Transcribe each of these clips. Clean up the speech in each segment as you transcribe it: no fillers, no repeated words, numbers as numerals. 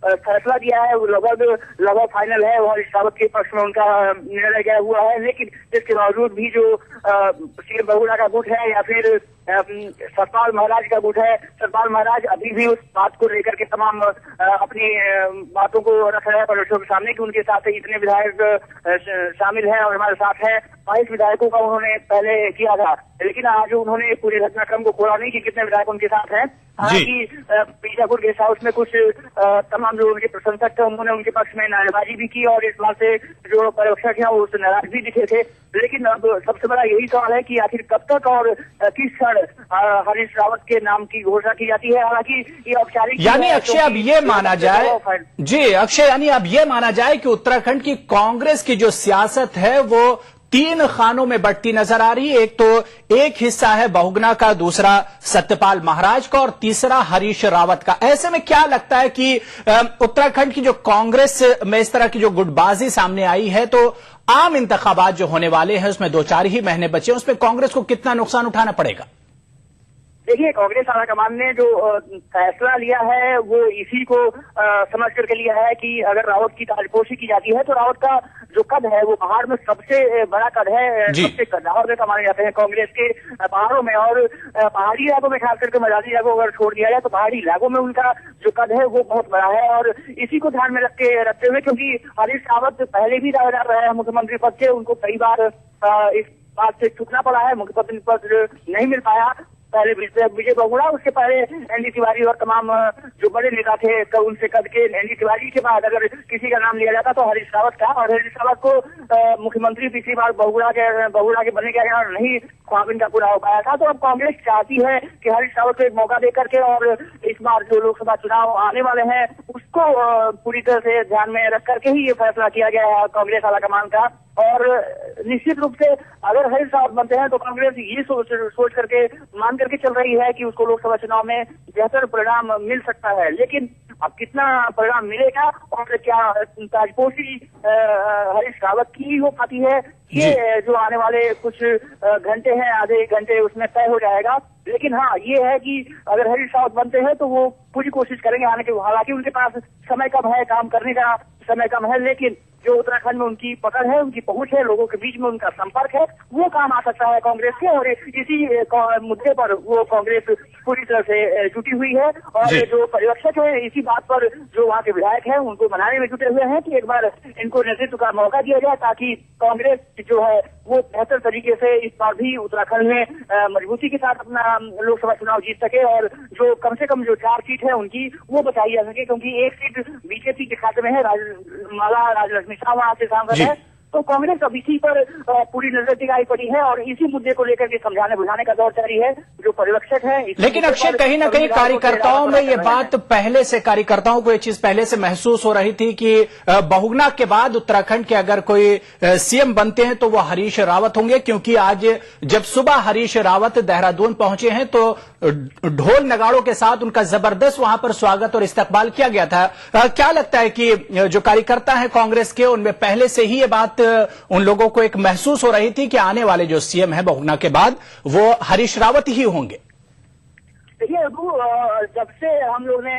फैसला दिया है वो लगभग फाइनल है और हरीश रावत के पक्ष में उनका निर्णय गया हुआ है। लेकिन इसके बावजूद भी जो सीएम बहुगुणा का गुट है या फिर सतपाल महाराज का गुट है, सतपाल महाराज अभी भी उस बात को लेकर के तमाम अपनी बातों को रख रहे हैं प्रदर्शकों के सामने कि उनके साथ इतने विधायक शामिल हैं और हमारे साथ है। 22 विधायकों का उन्होंने पहले किया था, लेकिन आज उन्होंने पूरे घटनाक्रम को खोला नहीं कि कितने विधायक उनके साथ हैं। हालांकि बीजापुर गेस्ट हाउस में कुछ तमाम जो उनके प्रशंसक थे उन्होंने उनके पक्ष में नारेबाजी भी की और इस बात से जो पर्यवेक्षक हैं वो नाराज भी दिखे थे। लेकिन अब सबसे बड़ा यही सवाल है कि आखिर कब तक और किस क्षण हरीश रावत के नाम की घोषणा की जाती है। हालांकि ये औपचारिक यानी अक्षय अब ये माना जाए जी अक्षय यानी अब ये माना जाए कि उत्तराखंड की कांग्रेस की जो सियासत है वो 3 खानों में बंटती नजर आ रही है। एक तो एक हिस्सा है बहुगुणा का, दूसरा सत्यपाल महाराज का और तीसरा हरीश रावत का। ऐसे में क्या लगता है कि उत्तराखंड की जो कांग्रेस में इस तरह की जो गुटबाजी सामने आई है तो आम इंतखाबात जो होने वाले हैं उसमें 2-4 ही महीने बचे, उसमें कांग्रेस को कितना नुकसान उठाना पड़ेगा? देखिए, कांग्रेस आलाकमान ने जो फैसला लिया है वो इसी को समझ करके लिया है कि अगर रावत की ताजपोशी की जाती है तो रावत का जो कद है वो पहाड़ में सबसे बड़ा कद है, सबसे कद्दावर नेता माने जाते हैं कांग्रेस के पहाड़ों में। और पहाड़ी इलाकों में खास करके मैदानी इलाकों अगर छोड़ दिया जाए तो पहाड़ी इलाकों में उनका जो कद है वो बहुत बड़ा है। और इसी को ध्यान में रखते हुए, क्योंकि हरीश रावत पहले भी दावेदार रहे हैं मुख्यमंत्री पद के, उनको कई बार इस बात से चूकना पड़ा है, मुख्यमंत्री पद नहीं मिल पाया। पहले विजय बहुगुणा, उसके पहले एनडी तिवारी और तमाम जो बड़े नेता थे उनसे कद के एनडी तिवारी के बाद अगर किसी का नाम लिया जाता तो हरीश रावत का। और हरीश रावत को मुख्यमंत्री पिछली बार बहुगुणा के बनने के आगे नहीं ख्वाब इनका पूरा हो पाया था। तो अब कांग्रेस चाहती है कि हरीश रावत को एक मौका दे करके और इस बार जो लोकसभा चुनाव आने वाले हैं उसको पूरी तरह से ध्यान में रख करके ही ये फैसला किया गया है कांग्रेस आलाकमान का। और निश्चित रूप से अगर हरीश रावत बनते हैं तो कांग्रेस ये सोच करके मान करके चल रही है कि उसको लोकसभा चुनाव में बेहतर परिणाम मिल सकता है। लेकिन अब कितना परिणाम मिलेगा और क्या ताजपोशी हरीश रावत की हो पाती है, ये जो आने वाले कुछ घंटे हैं, आधे 1 घंटे, उसमें तय हो जाएगा। लेकिन हाँ, ये है कि अगर हरीश रावत बनते हैं तो वो पूरी कोशिश करेंगे आने की। हालांकि उनके पास समय कम है, काम करने का समय कम है, लेकिन जो उत्तराखंड में उनकी पकड़ है, उनकी पहुंच है, लोगों के बीच में उनका संपर्क है, वो काम आ सकता है कांग्रेस के। और इसी मुद्दे पर वो कांग्रेस पूरी तरह से जुटी हुई है। और जो पर्यवेक्षक है इसी बात पर जो वहाँ के विधायक हैं उनको मनाने में जुटे हुए हैं कि एक बार इनको नेतृत्व का मौका दिया जाए ताकि कांग्रेस जो है वो बेहतर तरीके से इस बार भी उत्तराखंड में मजबूती के साथ अपना लोकसभा चुनाव जीत सके और जो कम से कम जो 4 सीट है उनकी वो बचाई जा सके। क्योंकि एक सीट बीजेपी के खाते में है, माला राजलक्ष्मी शाह वहाँ से सांसद है। तो कांग्रेस अब इसी पर पूरी नजर टिकाई पड़ी है और इसी मुद्दे को लेकर के समझाने बुझाने का दौर जारी है जो पर्यवेक्षक है। लेकिन अक्षय, कहीं ना कहीं कार्यकर्ताओं में ये बात पहले से, कार्यकर्ताओं को ये चीज पहले से महसूस हो रही थी कि बहुगुणा के बाद उत्तराखंड के अगर कोई सीएम बनते हैं तो वो हरीश रावत होंगे। क्योंकि आज जब सुबह हरीश रावत देहरादून पहुंचे हैं तो ढोल नगाड़ों के साथ उनका जबरदस्त वहां पर स्वागत और इस्तकबाल किया गया था। क्या लगता है कि जो कार्यकर्ता हैं कांग्रेस के, उनमें पहले से ही ये बात उन लोगों को एक महसूस हो रही थी कि आने वाले जो सीएम है बहुगुणा के बाद वो हरीश रावत ही होंगे? देखिए, जब से हम लोग ने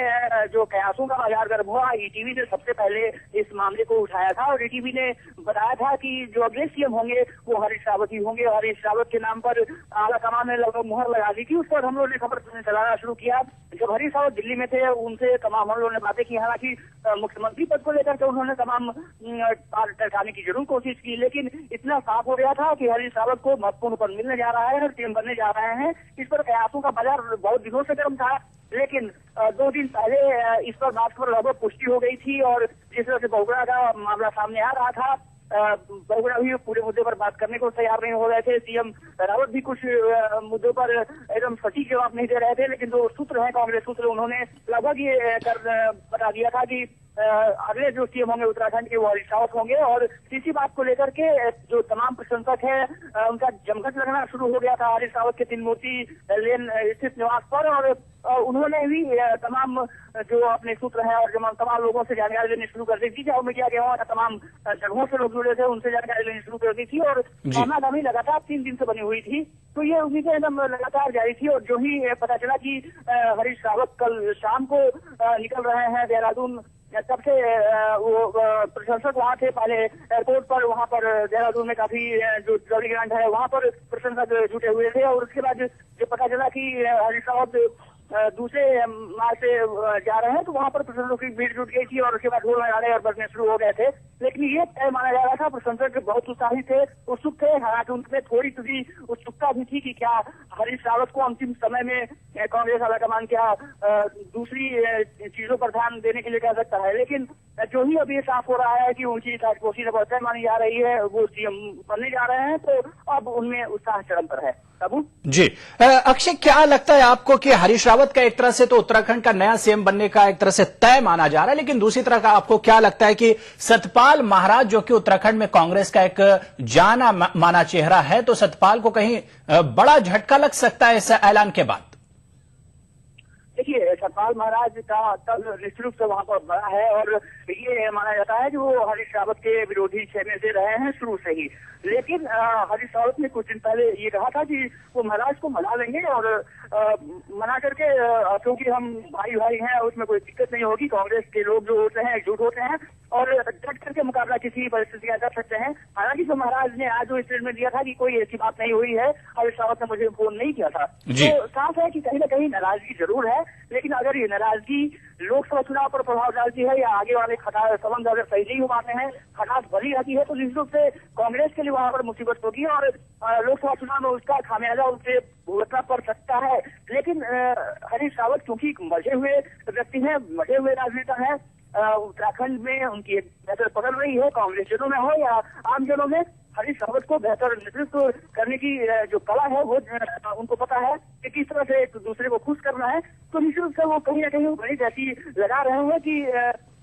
जो कयासों का बाजार गर्म हुआ, ईटीवी ने सबसे पहले इस मामले को उठाया था और ईटीवी ने बताया था कि जो अगले सीएम होंगे वो हरीश रावत ही होंगे। हरीश रावत के नाम पर आलाकमान ने लगभग मुहर लगा दी थी। उस पर हम लोग ने खबर चलाना शुरू किया। जब हरीश रावत दिल्ली में थे उनसे तमाम हम लोगों ने बातें की। हालांकि मुख्यमंत्री पद को लेकर के उन्होंने तमाम टरकाने की जरूर कोशिश की, लेकिन इतना साफ हो गया था कि हरीश रावत को महत्वपूर्ण पद मिलने जा रहा है और सीएम बनने जा रहे हैं। इस पर कयासों का बाजार बहुत दिनों से गर्म था, लेकिन 2 दिन पहले इस पर बात पर लगभग पुष्टि हो गई थी। और जिस तरह से बहुगुणा का मामला सामने आ रहा था, बहुगुणा भी पूरे मुद्दे पर बात करने को तैयार नहीं हो रहे थे। सीएम रावत भी कुछ मुद्दों पर एकदम सटीक जवाब नहीं दे रहे थे। लेकिन जो सूत्र हैं, कांग्रेस सूत्र, उन्होंने लगभग ये बता दिया था कि अगले जो सीएम होंगे उत्तराखंड के वो हरीश रावत होंगे। और इसी बात को लेकर के जो तमाम प्रशंसक है उनका जमघट लगना शुरू हो गया था हरीश रावत के तीन मूर्ति लेन स्थित निवास पर। और उन्होंने भी तमाम जो अपने सूत्र हैं और तमाम लोगों से जानकारी लेनी शुरू कर दी थी। जो मीडिया के वहाँ तमाम जगहों से लोग जुड़े थे, उनसे जानकारी लेनी शुरू कर दी थी और दामी लगातार 3 दिन से बनी हुई थी। तो ये उम्मीदें एकदम लगातार जारी थी और जो ही पता चला कि हरीश रावत कल शाम को निकल रहे हैं देहरादून, तब से वो प्रशंसक वहाँ थे पहले एयरपोर्ट पर। वहाँ पर देहरादून में काफी जो जौहरी ग्राउंड है वहाँ पर प्रशंसक जुटे हुए थे और उसके बाद जो पता चला कि हरीश रावत दूसरे मार्ग से जा रहे हैं तो वहाँ पर प्रशंसकों की भीड़ जुट गई थी और उसके बाद ढोल नगाड़े और बजने शुरू हो गए थे। लेकिन ये तय माना जा रहा था, प्रशंसक बहुत उत्साहित थे, उत्सुक थे। हालांकि उनमें थोड़ी सी उत्सुकता भी थी कि क्या हरीश रावत को अंतिम समय में कांग्रेस आलाकमान क्या दूसरी चीजों पर ध्यान देने के लिए कह सकता है। लेकिन जो ही अभी साफ हो रहा है कि उनकी ताजपोशी जब तय मानी जा रही है, वो सीएम बनने जा रहे हैं, तो अब उनमें उत्साह चरम पर है। बाबू जी, अक्षय, क्या लगता है आपको कि हरीश रावत का एक तरह से तो उत्तराखंड का नया सीएम बनने का एक तरह से तय माना जा रहा है, लेकिन दूसरी तरह का आपको क्या लगता है कि सतपाल महाराज जो कि उत्तराखंड में कांग्रेस का एक जाना माना चेहरा है, तो सतपाल को कहीं बड़ा झटका लग सकता है इस ऐलान के बाद? देखिए, सतपाल महाराज का तब निश्चित रूप से वहाँ पर बड़ा है और ये माना जाता है कि वो हरीश रावत के विरोधी खेमे से रहे हैं शुरू से ही। लेकिन हरीश रावत ने कुछ दिन पहले ये कहा था कि वो महाराज को मना लेंगे और मना करके, क्योंकि हम भाई भाई हैं, उसमें कोई दिक्कत नहीं होगी। कांग्रेस के लोग जो होते हैं एकजुट होते हैं और डट करके मुकाबला किसी परिस्थिति का कर सकते हैं। हालांकि जो महाराज ने आज जो स्टेटमेंट दिया था कि कोई ऐसी बात नहीं हुई है, हरीश रावत ने मुझे फोन नहीं किया था, तो साफ है कि कहीं ना कहीं नाराजगी जरूर है। लेकिन अगर ये नाराजगी लोकसभा चुनाव पर प्रभाव डालती है या आगे वाले संबंध अगर सही नहीं हो पाते हैं, खटास बनी रहती है, तो निश्चित रूप से कांग्रेस के लिए वहां पर मुसीबत होगी और लोकसभा चुनाव में उसका खामियाजा उसे भुगतना पड़ सकता है। लेकिन हरीश रावत क्योंकि मजे हुए व्यक्ति हैं, मजे हुए राजनेता हैं, उत्तराखंड में उनकी एक बेहतर पकड़ रही है, कांग्रेस जनों में हो या आम जनों में, हरीश रावत को बेहतर नेतृत्व करने की जो कला है वो उनको पता है कि किस तरह से एक दूसरे को खुश करना है। तो निश्चित रूप से वो कहीं ना कहीं बड़ी ऐसी लगा रहे हैं कि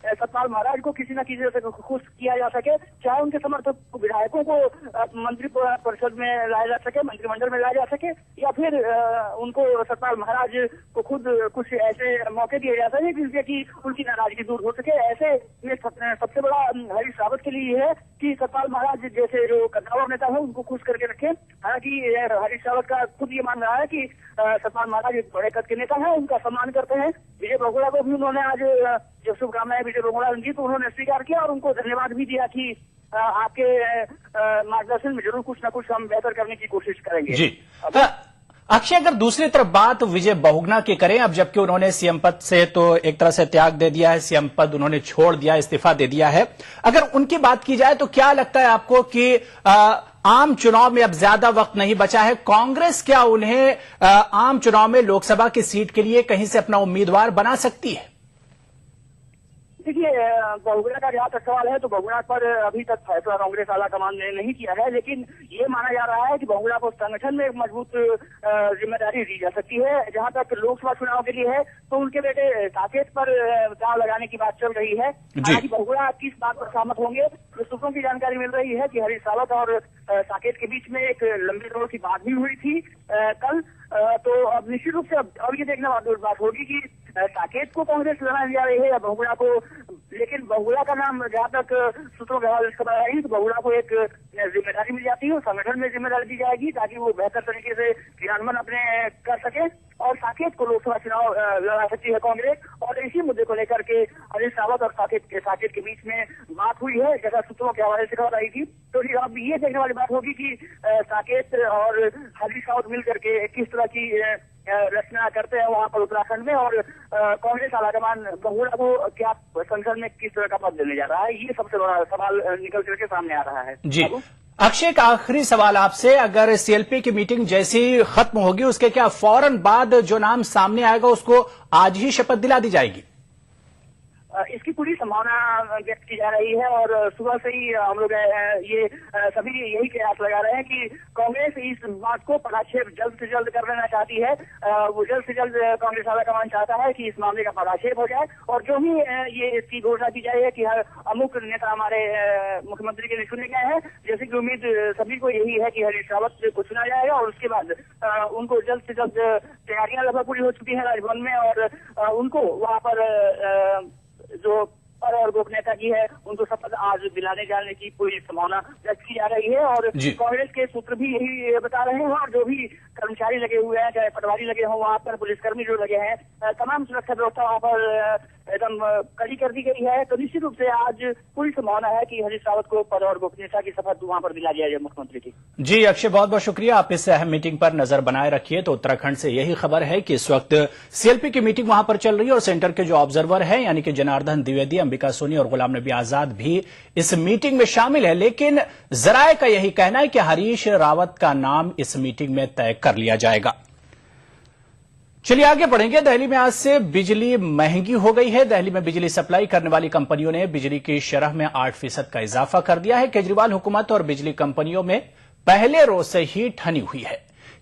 सतपाल महाराज को किसी न किसी तरह से खुश किया जा सके, चाहे उनके समर्थक विधायकों को मंत्री परिषद में लाया जा सके, मंत्रिमंडल में लाया जा सके, या फिर उनको सतपाल महाराज को खुद कुछ ऐसे मौके दिए जा सके जिससे कि उनकी नाराजगी दूर हो सके। ऐसे में सबसे बड़ा हरीश रावत के लिए है कि सतपाल महाराज जैसे जो कद्दावर नेता है उनको खुश करके रखें। हालांकि हरीश रावत का खुद ये मान रहा है कि सतपाल महाराज एक बड़े कद के नेता है, उनका सम्मान करते हैं। विजय बहुगुणा को भी उन्होंने आज जब शुभकामनाएं विजय बहुगुणा उनकी, तो उन्होंने स्वीकार किया और उनको धन्यवाद भी दिया कि आपके मार्गदर्शन में जरूर कुछ न कुछ हम बेहतर करने की कोशिश करेंगे। जी अक्षय, अगर दूसरी तरफ बात विजय बहुगुणा की करें, अब जबकि उन्होंने सीएम पद से तो एक तरह से त्याग दे दिया है, सीएम पद उन्होंने छोड़ दिया, इस्तीफा दे दिया है, अगर उनकी बात की जाए तो क्या लगता है आपको कि आम चुनाव में अब ज्यादा वक्त नहीं बचा है, कांग्रेस क्या उन्हें आम चुनाव में लोकसभा की सीट के लिए कहीं से अपना उम्मीदवार बना सकती है? देखिए, बहुगुणा का जहाँ तक सवाल है तो बहुगुणा पर अभी तक फैसला कांग्रेस आलाकमान ने नहीं किया है, लेकिन ये माना जा रहा है कि बहुगुणा को संगठन में एक मजबूत जिम्मेदारी दी जा सकती है। जहाँ तक लोकसभा चुनाव के लिए है तो उनके बेटे साकेत पर दाव लगाने की बात चल रही है। हालांकि बहुगुणा किस बात पर सहमत होंगे, तो सूत्रों की जानकारी मिल रही है कि हरीश रावत और साकेत के बीच में एक लंबे दौर की बात भी हुई थी कल। तो अब निश्चित रूप से अब ये देखने वाली बात होगी कि साकेत को कांग्रेस लड़ाने जा रही है या बहुगुणा को। लेकिन बहुगुणा का नाम जहाँ तक सूत्रों के हवाले से खबर आई तो बहुगुणा को एक जिम्मेदारी मिल जाती है, संगठन में जिम्मेदारी दी जाएगी ताकि वो बेहतर तरीके से क्रियान्वयन अपने कर सके, और साकेत को लोकसभा चुनाव लड़ा सकती है कांग्रेस। और इसी मुद्दे को लेकर के हरीश रावत और साकेत के बीच में बात हुई है, जैसा सूत्रों के हवाले से खबर आई थी। तो अब ये देखने वाली बात होगी कि साकेत और हरीश रावत मिलकर के किस तरह की रचना करते हैं वहाँ पर उत्तराखंड में, और कांग्रेस आलाकमान बहुगुणा को क्या संसद में किस तरह का पद देने जा रहा है, ये सबसे बड़ा सवाल निकल करके सामने आ रहा है। जी अक्षय, एक आखिरी सवाल आपसे, अगर सीएलपी की मीटिंग जैसी खत्म होगी उसके क्या फौरन बाद जो नाम सामने आएगा उसको आज ही शपथ दिला दी जाएगी? इसकी पूरी संभावना व्यक्त की जा रही है। और सुबह से ही हम लोग ये सभी यही कयास लगा रहे हैं कि कांग्रेस इस बात को पटाक्षेप जल्द से जल्द कर लेना चाहती है। वो जल्द से जल्द कांग्रेस आलाकमान चाहता है कि इस मामले का पटाक्षेप हो जाए और जो भी ये इसकी घोषणा की जाए कि हर अमुक नेता हमारे मुख्यमंत्री के लिए चुने गए हैं, जैसे कि उम्मीद सभी को यही है कि हरीश रावत को चुना जाएगा और उसके बाद उनको जल्द से जल्द तैयारियां लगभग पूरी हो चुकी है राजभवन में और उनको वहां पर जो पर और गोपनीयता की है उनको शपथ आज दिलाने जाने की पूरी संभावना व्यक्त की जा रही है। और कांग्रेस के सूत्र भी यही बता रहे हैं और जो भी कर्मचारी लगे हुए हैं, चाहे पटवारी लगे हों वहां पर, पुलिसकर्मी जो लगे हैं, तमाम सुरक्षा व्यवस्था वहां पर एकदम कड़ी कर दी गई है। तो निश्चित रूप से आज पूरी संभावना है कि हरीश रावत को पद और गोपनीयता की शपथ वहां पर दिला जाएगा मुख्यमंत्री की। जी अक्षय, बहुत बहुत शुक्रिया। आप इस अहम मीटिंग पर नजर बनाए रखिए। तो उत्तराखंड से यही खबर है कि इस वक्त सीएलपी की मीटिंग वहां पर चल रही है और सेंटर के जो ऑब्जर्वर है यानी कि जनार्दन द्विवेदी, अंबिका सोनी और गुलाम नबी आजाद भी इस मीटिंग में शामिल है। लेकिन जराये का यही कहना है कि हरीश रावत का नाम इस मीटिंग में तय कर लिया जाएगा। चलिए आगे बढ़ेंगे। दिल्ली में आज से बिजली महंगी हो गई है। दिल्ली में बिजली सप्लाई करने वाली कंपनियों ने बिजली की शरह में 8% का इजाफा कर दिया है। केजरीवाल हुकूमत और बिजली कंपनियों में पहले रोज से ही ठनी हुई है।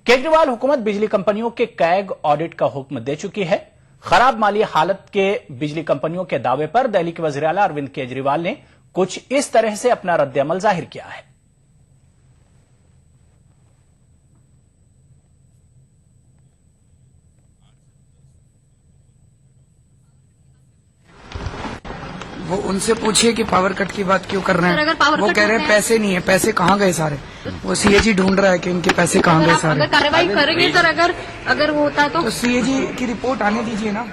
केजरीवाल हुकूमत बिजली कंपनियों के कैग ऑडिट का हुक्म दे चुकी है। खराब माली हालत के बिजली कंपनियों के दावे पर दिल्ली के वजीर आला अरविंद केजरीवाल ने कुछ इस तरह से अपना रद्द-ए-अमल जाहिर किया है। वो उनसे पूछिए कि पावर कट की बात क्यों कर रहे हैं। वो कह रहे हैं पैसे नहीं है, पैसे कहाँ गए सारे। वो सीएजी ढूंढ रहा है कि इनके पैसे कहाँ गए सारे। अगर कार्रवाई करेंगे सर, अगर वो होता तो सीएजी की रिपोर्ट आने दीजिए ना।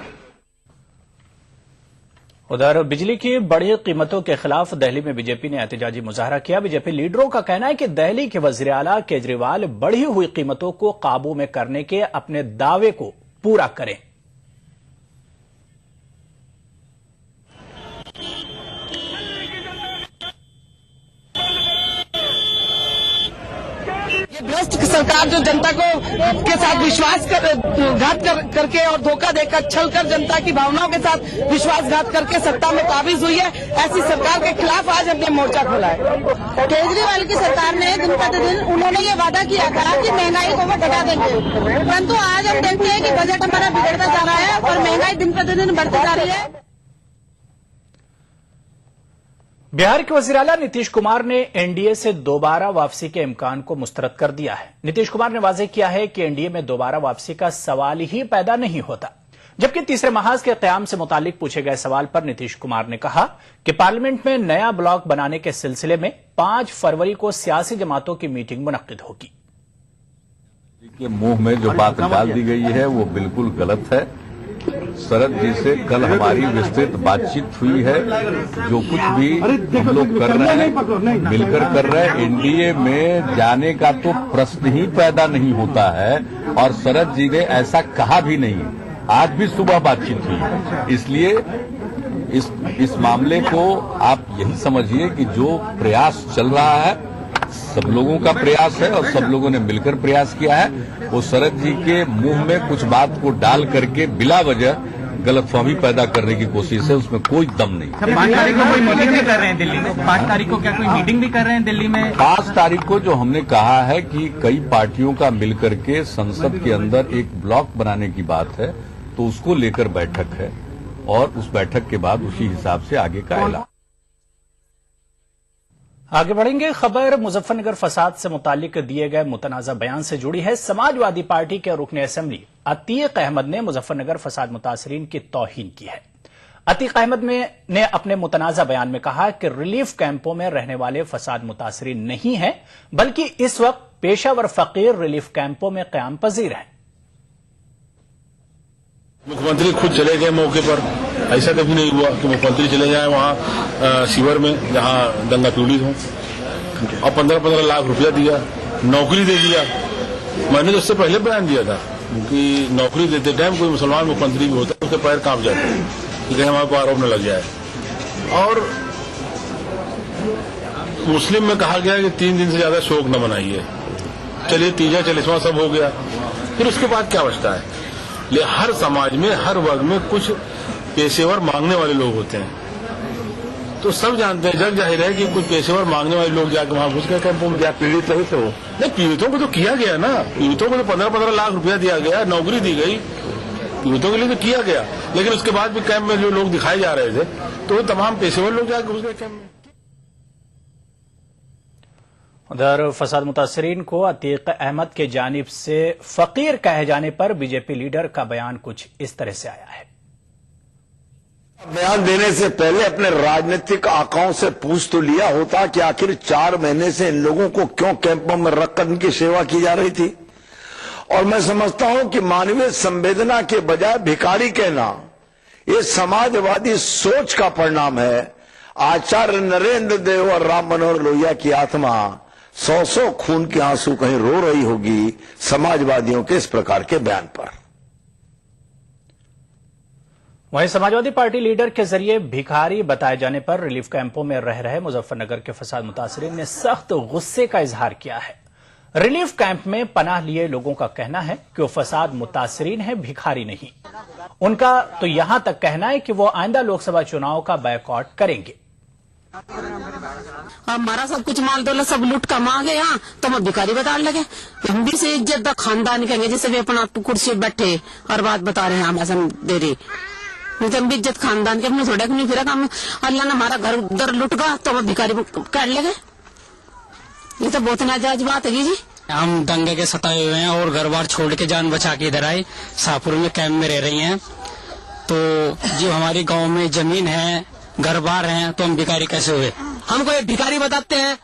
उधर बिजली की बढ़ी कीमतों के खिलाफ दिल्ली में बीजेपी ने एहतजाजी मुजाहरा किया। बीजेपी लीडरों का कहना है कि दिल्ली के वजीर आला केजरीवाल बढ़ी हुई कीमतों को काबू में करने के अपने दावे को पूरा करें। भ्रष्ट सरकार जो जनता को के साथ विश्वासघात करके और धोखा देकर, छलकर जनता की भावनाओं के साथ विश्वासघात करके सत्ता में काबिज हुई है, ऐसी सरकार के खिलाफ आज हमने मोर्चा खोला है। केजरीवाल की सरकार ने दिन प्रतिदिन उन्होंने ये वादा किया था कि महंगाई को वो घटा देंगे, परंतु आज हम देखते हैं कि बजट हमारा बिगड़ता जा रहा है और महंगाई दिन प्रतिदिन बढ़ती जा रही है। बिहार के वजीर आला नीतीश कुमार ने एनडीए से दोबारा वापसी के इम्कान को मुस्तरद कर दिया है। नीतीश कुमार ने वाज़ेह किया है कि एनडीए में दोबारा वापसी का सवाल ही पैदा नहीं होता। जबकि तीसरे महाज के क़याम से मुतालिक पूछे गए सवाल पर नीतीश कुमार ने कहा कि पार्लियामेंट में नया ब्लॉक बनाने के सिलसिले में 5 फरवरी को सियासी जमातों की मीटिंग मुनक्किद होगी। के मुंह में जो बात डाल दी गई है वो बिल्कुल गलत है। शरद जी से कल हमारी विस्तृत बातचीत हुई है। जो कुछ भी हम लोग कर रहे हैं, मिलकर कर रहे हैं। एनडीए में जाने का तो प्रश्न ही पैदा नहीं होता है और शरद जी ने ऐसा कहा भी नहीं। आज भी सुबह बातचीत हुई। इसलिए इस मामले को आप यही समझिए कि जो प्रयास चल रहा है सब लोगों का प्रयास है और सब लोगों ने मिलकर प्रयास किया है। वो शरद जी के मुंह में कुछ बात को डाल करके बिला वजह गलतफहमी पैदा करने की कोशिश है, उसमें कोई दम नहीं। 5 तारीख को कोई मीटिंग भी कर रहे हैं दिल्ली में? 5 तारीख को क्या कोई मीटिंग भी कर रहे हैं दिल्ली में? 5 तारीख को जो हमने कहा है कि कई पार्टियों का मिलकर के संसद के अंदर एक ब्लॉक बनाने की बात है, तो उसको लेकर बैठक है और उस बैठक के बाद उसी हिसाब से आगे का ऐलान। आगे बढ़ेंगे। खबर मुजफ्फरनगर फसाद से मुतालिक दिए गए मुतनाज़ा बयान से जुड़ी है। समाजवादी पार्टी के रुकन असेंबली अतीक अहमद ने मुजफ्फरनगर फसाद मुतासरीन की तौहीन की है। अतीक अहमद ने अपने मुतनाज़ा बयान में कहा कि रिलीफ कैंपों में रहने वाले फसाद मुतासरीन नहीं हैं, बल्कि इस वक्त पेशावर फकीर रिलीफ कैंपों में क़याम पजीर हैं। मुख्यमंत्री खुद चले गए मौके पर। ऐसा कभी नहीं हुआ कि मुख्यमंत्री चले जाए वहां शिविर में जहां दंगा पीड़ित हों, और 15-15 लाख रुपया दिया, नौकरी दे दिया। मैंने तो उससे पहले बयान दिया था कि नौकरी देते टाइम कोई मुसलमान मुख्यमंत्री भी होता है उसके पैर कांप जाते हैं कि कहीं हमारे को आरोप न लग जाए। और मुस्लिम में कहा गया कि 3 दिन से ज्यादा शोक न मनाइए। चलिए 3वां 40वां सब हो गया, फिर उसके बाद क्या बचता है? ले हर समाज में हर वर्ग में कुछ पेशेवर मांगने वाले लोग होते हैं। तो सब जानते हैं, जग जाहिर है कि कुछ पेशेवर मांगने वाले लोग जाकर वहां घुस गए कैंपों में। पीड़ित नहीं थे वो? नहीं, पीड़ितों को तो किया गया ना, पीड़ितों को तो 15-15 लाख रुपया दिया गया, नौकरी दी गई, पीड़ितों के लिए तो किया गया। लेकिन उसके बाद भी कैंप में जो लोग दिखाए जा रहे थे तो वो तमाम पेशेवर लोग जाकर घुस गए कैंप में। उधर फसाद मुतासरीन को अतीक अहमद के जानिब से फकीर कहे जाने पर बीजेपी लीडर का बयान कुछ इस तरह से आया है। बयान देने से पहले अपने राजनीतिक आकाओं से पूछ तो लिया होता कि आखिर 4 महीने से इन लोगों को क्यों कैंपों में रखकर इनकी सेवा की जा रही थी। और मैं समझता हूं कि मानवीय संवेदना के बजाय भिखारी कहना ये समाजवादी सोच का परिणाम है। आचार्य नरेंद्र देव और राम मनोहर लोहिया की आत्मा 100 खून के आंसू कहीं रो रही होगी समाजवादियों के इस प्रकार के बयान पर। वहीं समाजवादी पार्टी लीडर के जरिए भिखारी बताए जाने पर रिलीफ कैंपों में रह रहे मुजफ्फरनगर के फसाद मुतासरीन ने सख्त गुस्से का इजहार किया है। रिलीफ कैंप में पनाह लिए लोगों का कहना है कि वो फसाद मुतासरीन है, भिखारी नहीं। उनका तो यहां तक कहना है कि वो आइंदा लोकसभा चुनाव का बायकॉट करेंगे। हमारा सब कुछ माल दौलत सब लूट कमा गए यहाँ, तो हम भिखारी बता लगे। हम भी से इज्जत खानदान कहेंगे, जैसे वे अपना कुर्सी बैठे और बात बता रहे हैं, हम ऐसा दे रहे नहीं तो हम भी इज्जत खानदान के अपने थोड़ा नहीं फिर हम अल्लाह ने हमारा घर उधर लुट गया तो हम भिखारी कर लगे। ये तो बहुत नाजायज बात है जी। हम दंगे के सताए हुए हैं और घर बार छोड़ के जान बचा के इधर आए, शाहपुर में कैंप में रह रही हैं। तो जो हमारी गांव में जमीन है, घर बार हैं, तो हम भिखारी कैसे हुए? हमको ये भिखारी बताते हैं।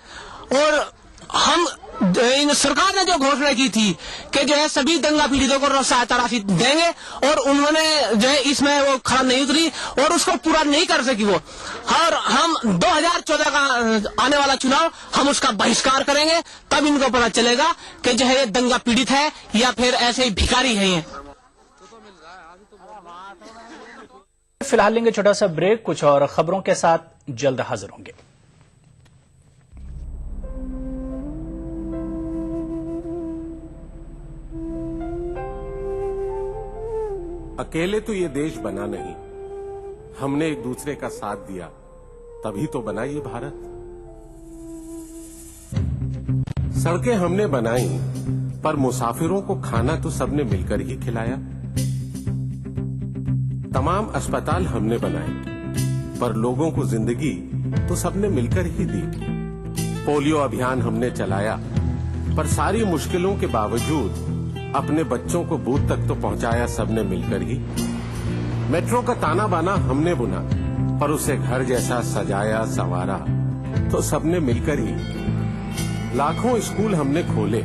और हम इन सरकार ने जो घोषणा की थी कि जो है सभी दंगा पीड़ितों को सहायता राशि देंगे, और उन्होंने जो है इसमें वो खड़ा नहीं उतरी और उसको पूरा नहीं कर सकी वो। और हम 2014 का आने वाला चुनाव हम उसका बहिष्कार करेंगे, तब इनको पता चलेगा कि जो है ये दंगा पीड़ित है या फिर ऐसे ही भिखारी है। ये फिलहाल लेंगे छोटा सा ब्रेक, कुछ और खबरों के साथ जल्द हाजिर होंगे। अकेले तो ये देश बना नहीं, हमने एक दूसरे का साथ दिया, तभी तो बना ये भारत। सड़कें हमने बनाई, पर मुसाफिरों को खाना तो सबने मिलकर ही खिलाया। तमाम अस्पताल हमने बनाए, पर लोगों को जिंदगी तो सबने मिलकर ही दी। पोलियो अभियान हमने चलाया, पर सारी मुश्किलों के बावजूद अपने बच्चों को बूथ तक तो पहुंचाया सबने मिलकर ही। मेट्रो का ताना बाना हमने बुना, पर उसे घर जैसा सजाया संवारा तो सबने मिलकर ही। लाखों स्कूल हमने खोले,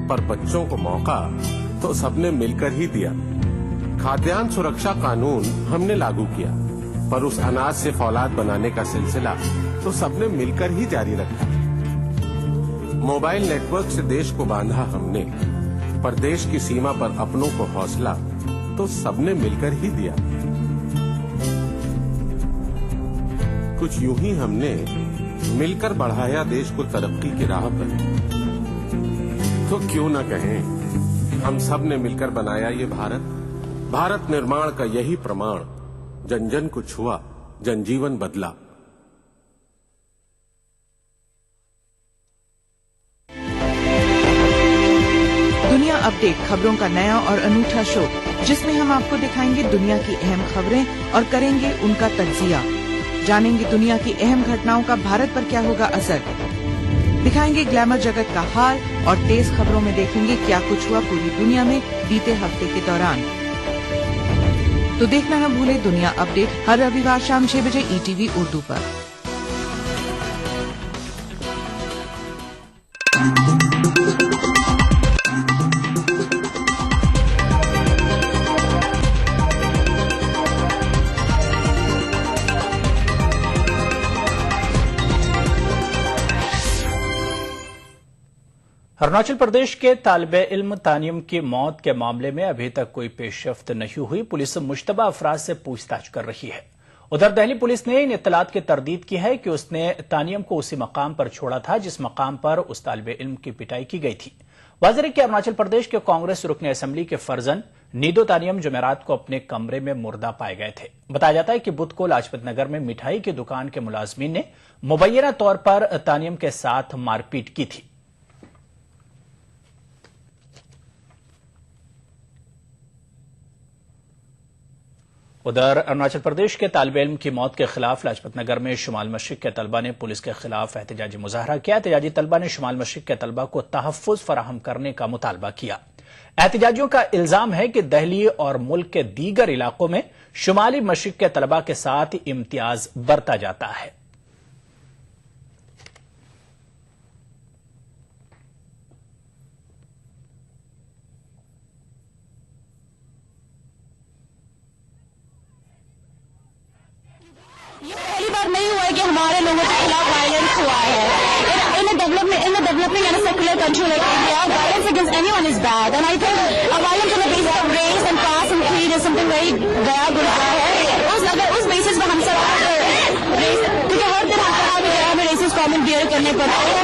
पर बच्चों को मौका तो सबने मिलकर ही दिया। खाद्यान्न सुरक्षा कानून हमने लागू किया, पर उस अनाज से फौलाद बनाने का सिलसिला तो सबने मिलकर ही जारी रखा। मोबाइल नेटवर्क से देश को बांधा हमने, पर देश की सीमा पर अपनों को हौसला तो सबने मिलकर ही दिया। कुछ यूं ही हमने मिलकर बढ़ाया देश को तरक्की की राह पर। तो क्यों न कहें, हम सब ने मिलकर बनाया ये भारत। भारत निर्माण का यही प्रमाण, जन जन को छुआ, जनजीवन बदला। दुनिया अपडेट खबरों का नया और अनूठा शो, जिसमें हम आपको दिखाएंगे दुनिया की अहम खबरें और करेंगे उनका तज्जिया। जानेंगे दुनिया की अहम घटनाओं का भारत पर क्या होगा असर। दिखाएंगे ग्लैमर जगत का हाल और तेज खबरों में देखेंगे क्या कुछ हुआ पूरी दुनिया में बीते हफ्ते के दौरान। तो देखना न भूले दुनिया अपडेट हर रविवार शाम 6 बजे ETV उर्दू पर। अरुणाचल प्रदेश के तालिबे इल्म तानियम की मौत के मामले में अभी तक कोई पेशरफ्त नहीं हुई। पुलिस मुश्तबा अफराद से पूछताछ कर रही है। उधर दिल्ली पुलिस ने इन इत्तलात की तरदीद की है कि उसने तानियम को उसी मकाम पर छोड़ा था जिस मकाम पर उस तालिबे इल्म की पिटाई की गई थी। वाज़ेह है कि अरुणाचल प्रदेश के कांग्रेस रुकन असेंबली के फर्जन नीदो तानियम जुमेरात को अपने कमरे में मुर्दा पाए गए थे। बताया जाता है कि बुध को लाजपत नगर में मिठाई की दुकान के मुलाजमीन ने मुबैना तौर पर तानियम के साथ मारपीट की थी। उधर अरुणाचल प्रदेश के तालिबे इल्म की मौत के खिलाफ लाजपत नगर में शुमाल मशरिक के तलबा ने पुलिस के खिलाफ एहतजाजी मुजाहरा किया। एहतजाजी तलबा ने शुमाल मशरिक के तलबा को तहफ्फुज फराहम करने का मुतालबा किया। एहतजाजियों का इल्जाम है कि दिल्ली और मुल्क के दीगर इलाकों में शुमाली मशरिक के तलबा के साथ इम्तियाज बरता जाता है। ये पहली बार नहीं हुआ है कि हमारे लोगों के खिलाफ वायलेंस हुआ है। In a developing and a secular country like India, violence against anyone is bad. And I think a violence on the basis of race and caste and creed is something very bad है। उस basis पर हम सब क्योंकि हर दिन हमें racist comment beer करने पड़ते हैं।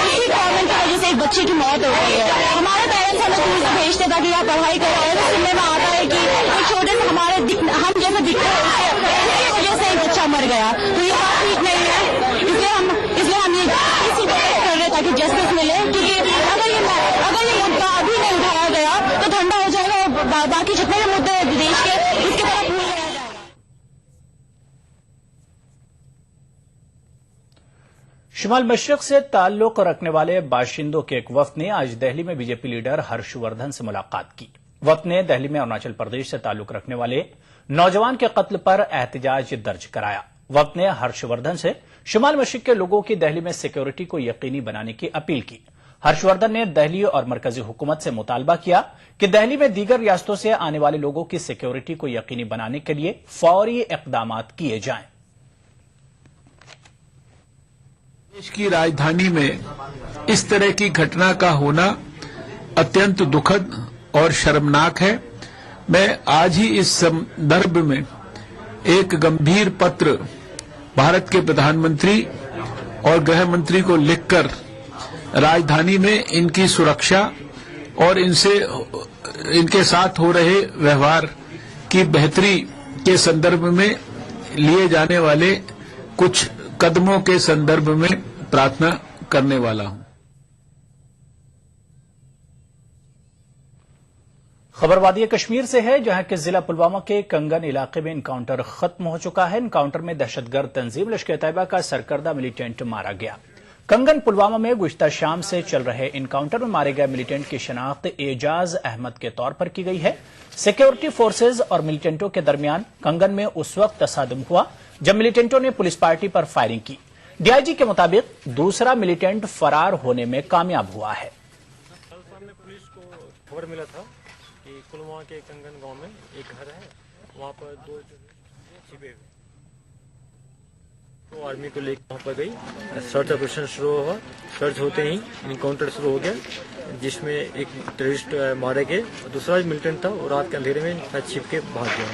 इसी कमेंट की वजह से एक बच्चे की मौत हो गई है। हमारे पेरेंट्स हमें स्कूल से भेजते ताकि यहाँ पढ़ाई करें, तो सुनने में आता है कि एक छोटे से हम जैसे दिखते हैं उसकी वजह से एक बच्चा मर गया। तो ये बात ठीक नहीं है। इसलिए हम ये इसी कर रहे ताकि जस्टिस मिले, क्योंकि अगर ये मुद्दा अभी नहीं उठाया गया तो ठंडा हो जाएगा और बाकी जितने भी मुद्दे देश के उसके तरफ भूल गया जाएगा। शुमाल मशरिक से ताल्लुक रखने वाले बाशिंदों के एक वफ्द ने आज दिल्ली में बीजेपी लीडर हर्षवर्धन से मुलाकात की। वफ्द ने दिल्ली में अरुणाचल प्रदेश से ताल्लुक रखने वाले नौजवान के कत्ल पर एहतजाज दर्ज कराया। वफ्द ने हर्षवर्धन से शुमाल मशरिक के लोगों की दिल्ली में सिक्योरिटी को यकीनी बनाने की अपील की। हर्षवर्धन ने दिल्ली और मरकजी हुकूमत से मुतालबा किया कि दिल्ली में दीगर रियासतों से आने वाले लोगों की सिक्योरिटी को यकीनी बनाने के लिए फौरी इक़दाम किए जाएं। देश की राजधानी में इस तरह की घटना का होना अत्यंत दुखद और शर्मनाक है। मैं आज ही इस संदर्भ में एक गंभीर पत्र भारत के प्रधानमंत्री और गृह मंत्री को लिखकर राजधानी में इनकी सुरक्षा और इनके साथ हो रहे व्यवहार की बेहतरी के संदर्भ में लिए जाने वाले कुछ कदमों के संदर्भ में प्रार्थना करने वाला हूं। खबर वादी कश्मीर से है, जहां के जिला पुलवामा के कंगन इलाके में इनकाउंटर खत्म हो चुका है। इनकाउंटर में दहशतगर्द तंजीम लश्कर तैयबा का सरकर्दा मिलिटेंट मारा गया। कंगन पुलवामा में गुज़िश्ता शाम से चल रहे इनकाउंटर में मारे गए मिलिटेंट की शनाख्त एजाज अहमद के तौर पर की गई है। सिक्योरिटी फोर्सेज और मिलिटेंटों के दरमियान कंगन में उस वक्त तसादुम हुआ जब मिलिटेंटों ने पुलिस पार्टी पर फायरिंग की। डीआईजी के मुताबिक दूसरा मिलिटेंट फरार होने में कामयाब हुआ है। पुलिस को खबर मिला था कि पुलवामा के कंगन गांव में एक घर है, वहां पर दो छिपे हुए तो आर्मी को लेकर वहां पर गई। सर्च ऑपरेशन शुरू हुआ। सर्च होते ही इनकाउंटर शुरू हो गया, जिसमें एक टेररिस्ट मारे गए और दूसरा मिलिटेंट था और रात के अंधेरे में छिप के भाग गया।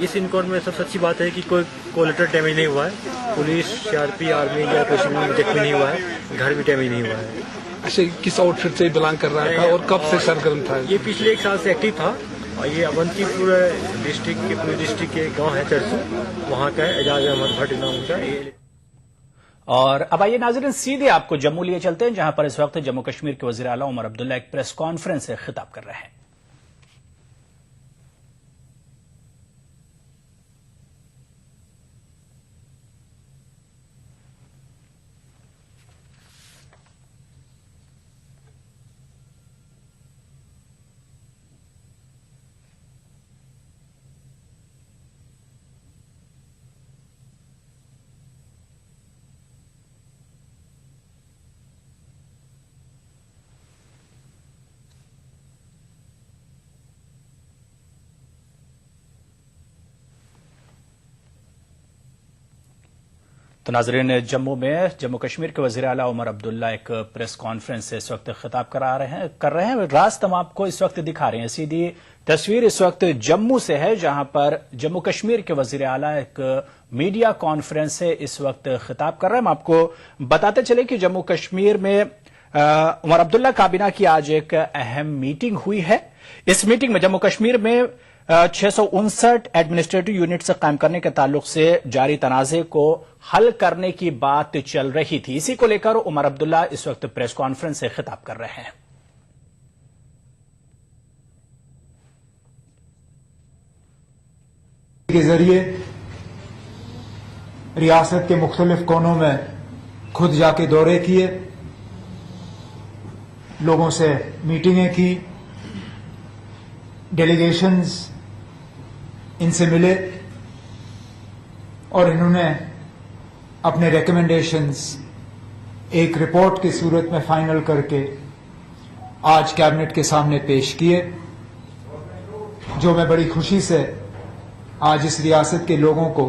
इस इनकाउंटर में सबसे अच्छी बात है कि कोई कोलेटरल डैमेज नहीं हुआ है। पुलिस, सीआरपी, आर्मी या कुछ जख्मी नहीं हुआ है, घर भी डैमेज नहीं हुआ है। अच्छा, किस आउटफिट से बिलोंग कर रहा था और कब से सरगर्म था? ये पिछले 1 साल से एक्टिव था और ये अवंतीपुर डिस्ट्रिक्ट के पूरे डिस्ट्रिक्ट के गांव है चरसू, वहां का एजाज अहमद भट्ट नाम का। और अब आइए नाज़रीन सीधे आपको जम्मू लिए चलते हैं, जहां पर इस वक्त जम्मू कश्मीर के वज़ीर आला उमर अब्दुल्ला एक प्रेस कॉन्फ्रेंस से खिताब कर रहे हैं। तो नाजरीन जम्मू में जम्मू कश्मीर के वज़ीर आला उमर अब्दुल्ला एक प्रेस कॉन्फ्रेंस से इस वक्त खिताब कर रहे हैं। रास्त हम आपको इस वक्त दिखा रहे हैं। सीधी तस्वीर इस वक्त जम्मू से है, जहां पर जम्मू कश्मीर के वज़ीर आला एक मीडिया कॉन्फ्रेंस से इस वक्त खिताब कर रहे हैं। हम आपको बताते चले कि जम्मू कश्मीर में उमर अब्दुल्ला काबीना की आज एक अहम मीटिंग हुई है। इस मीटिंग में जम्मू कश्मीर में 659 एडमिनिस्ट्रेटिव यूनिट से कायम करने के ताल्लुक से जारी तनाजे को हल करने की बात चल रही थी। इसी को लेकर उमर अब्दुल्ला इस वक्त प्रेस कॉन्फ्रेंस से खिताब कर रहे हैं। के जरिए रियासत के मुख्तलिफ कोनों में खुद जाके दौरे किए, लोगों से मीटिंगें की, डेलीगेशंस इनसे मिले और इन्होंने अपने रिकमेंडेशंस एक रिपोर्ट की सूरत में फाइनल करके आज कैबिनेट के सामने पेश किए, जो मैं बड़ी खुशी से आज इस रियासत के लोगों को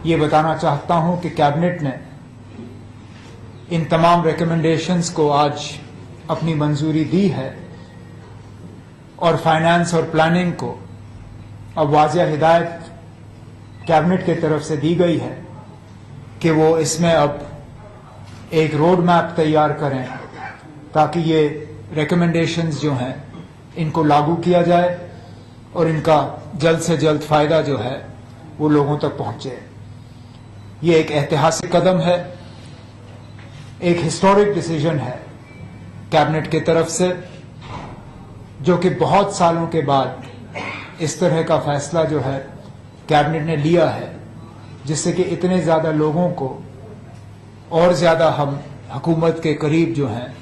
ये बताना चाहता हूं कि कैबिनेट ने इन तमाम रिकमेंडेशंस को आज अपनी मंजूरी दी है और फाइनेंस और प्लानिंग को अब वाज़िया हिदायत कैबिनेट की तरफ से दी गई है कि वो इसमें अब एक रोड मैप तैयार करें ताकि ये रिकमेंडेशंस जो हैं इनको लागू किया जाए और इनका जल्द से जल्द फायदा जो है वो लोगों तक पहुंचे। ये एक ऐतिहासिक कदम है, एक हिस्टोरिक डिसीजन है कैबिनेट की तरफ से, जो कि बहुत सालों के बाद इस तरह का फैसला जो है कैबिनेट ने लिया है, जिससे कि इतने ज्यादा लोगों को और ज्यादा हम हुकूमत के करीब जो हैं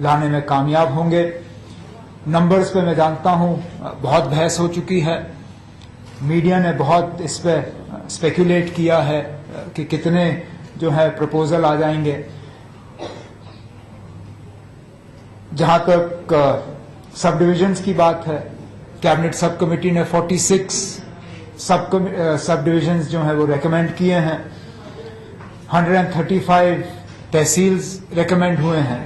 लाने में कामयाब होंगे। नंबर्स पे मैं जानता हूं बहुत बहस हो चुकी है, मीडिया ने बहुत इस पे स्पेकुलेट किया है कि कितने जो है प्रपोजल आ जाएंगे। जहां तक सब डिविजन्स की बात है, कैबिनेट सब कमेटी ने 46 सब डिविजन्स जो है वो रेकमेंड किए हैं, 135 तहसील्स रेकमेंड हुए हैं,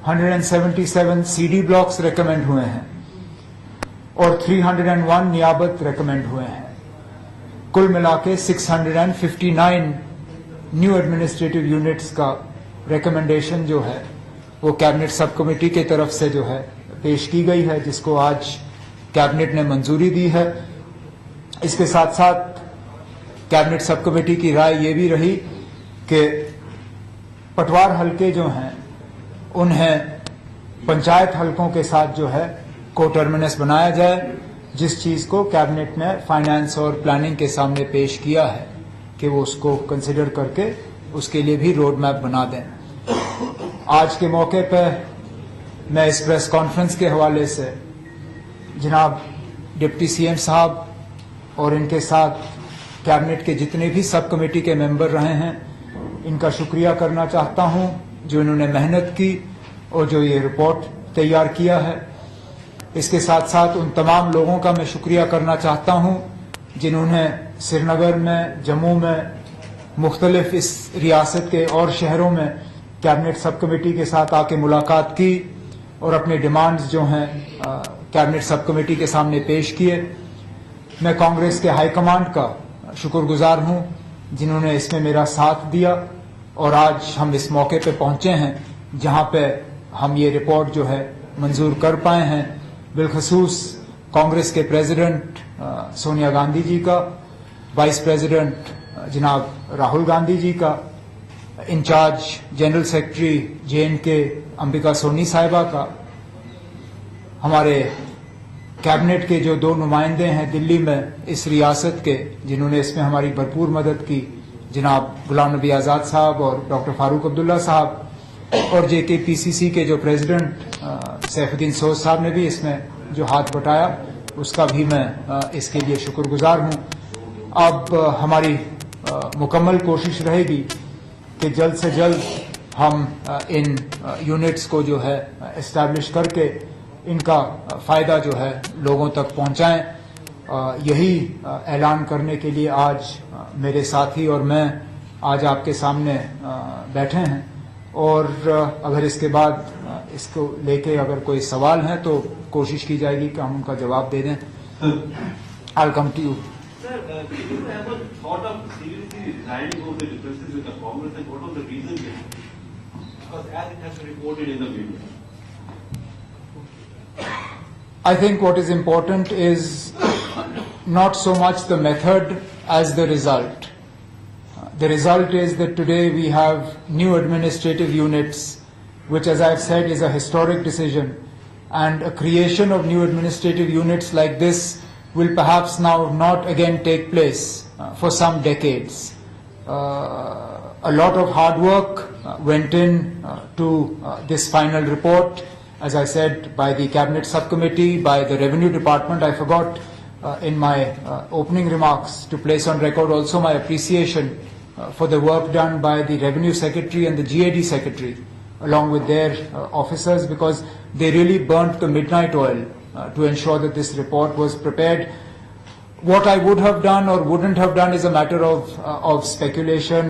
177 सीडी ब्लॉक्स रेकमेंड हुए हैं और 301 नियाबत रेकमेंड हुए हैं। कुल मिलाके 659 न्यू एडमिनिस्ट्रेटिव यूनिट्स का रेकमेंडेशन जो है वो कैबिनेट सब कमेटी की तरफ से जो है पेश की गई है, जिसको आज कैबिनेट ने मंजूरी दी है। इसके साथ साथ कैबिनेट सब कमेटी की राय ये भी रही कि पटवार हलके जो हैं उन्हें पंचायत हलकों के साथ जो है कोटर्मिनस बनाया जाए, जिस चीज को कैबिनेट ने फाइनेंस और प्लानिंग के सामने पेश किया है कि वो उसको कंसिडर करके उसके लिए भी रोड मैप बना दें। आज के मौके पर मैं इस प्रेस कॉन्फ्रेंस के हवाले से जनाब डिप्टी सीएम साहब और इनके साथ कैबिनेट के जितने भी सब कमेटी के मेंबर रहे हैं, इनका शुक्रिया करना चाहता हूं, जो इन्होंने मेहनत की और जो ये रिपोर्ट तैयार किया है। इसके साथ साथ उन तमाम लोगों का मैं शुक्रिया करना चाहता हूं जिन्होंने श्रीनगर में, जम्मू में, मुख्तलिफ इस रियासत के और शहरों में कैबिनेट सब कमेटी के साथ आके मुलाकात की और अपने डिमांड्स जो हैं कैबिनेट सब कमेटी के सामने पेश किए। मैं कांग्रेस के हाईकमांड का शुक्रगुजार हूं जिन्होंने इसमें मेरा साथ दिया और आज हम इस मौके पे पहुंचे हैं जहां पे हम ये रिपोर्ट जो है मंजूर कर पाए हैं। बिलखसूस कांग्रेस के प्रेसिडेंट सोनिया गांधी जी का, वाइस प्रेसिडेंट जनाब राहुल गांधी जी का, incharge general secretary JNK Ambika Soni साहिबा का, हमारे कैबिनेट के जो 2 नुमाइंदे हैं दिल्ली में इस रियासत के जिन्होंने इसमें हमारी भरपूर मदद की, जनाब गुलाम नबी आज़ाद साहब और डॉक्टर फारूक अब्दुल्ला साहब, और JKPCC के जो प्रेसिडेंट सैफुद्दीन सोज साहब ने भी इसमें जो हाथ बटाया, उसका भी मैं इसके लिए शुक्रगुजार हूं। अब हमारी मुकम्मल कोशिश रहेगी कि जल्द से जल्द हम इन यूनिट्स को जो है एस्टैब्लिश करके इनका फायदा जो है लोगों तक पहुंचाएं। यही ऐलान करने के लिए आज मेरे साथी और मैं आज आपके सामने बैठे हैं और अगर इसके बाद इसको लेके अगर कोई सवाल है तो कोशिश की जाएगी कि हम उनका जवाब दे दें। I will come to you. I think what is important is not so much the method as the result. The result is that today we have new administrative units, which, as I've said, is a historic decision, and a creation of new administrative units like this will perhaps now not again take place for some decades. A lot of hard work went in to this final report, as I said, by the Cabinet Subcommittee, by the Revenue Department. I forgot in my opening remarks to place on record also my appreciation for the work done by the Revenue Secretary and the GAD Secretary, along with their officers, because they really burnt the midnight oil to ensure that this report was prepared. What I would have done or wouldn't have done is a matter of speculation.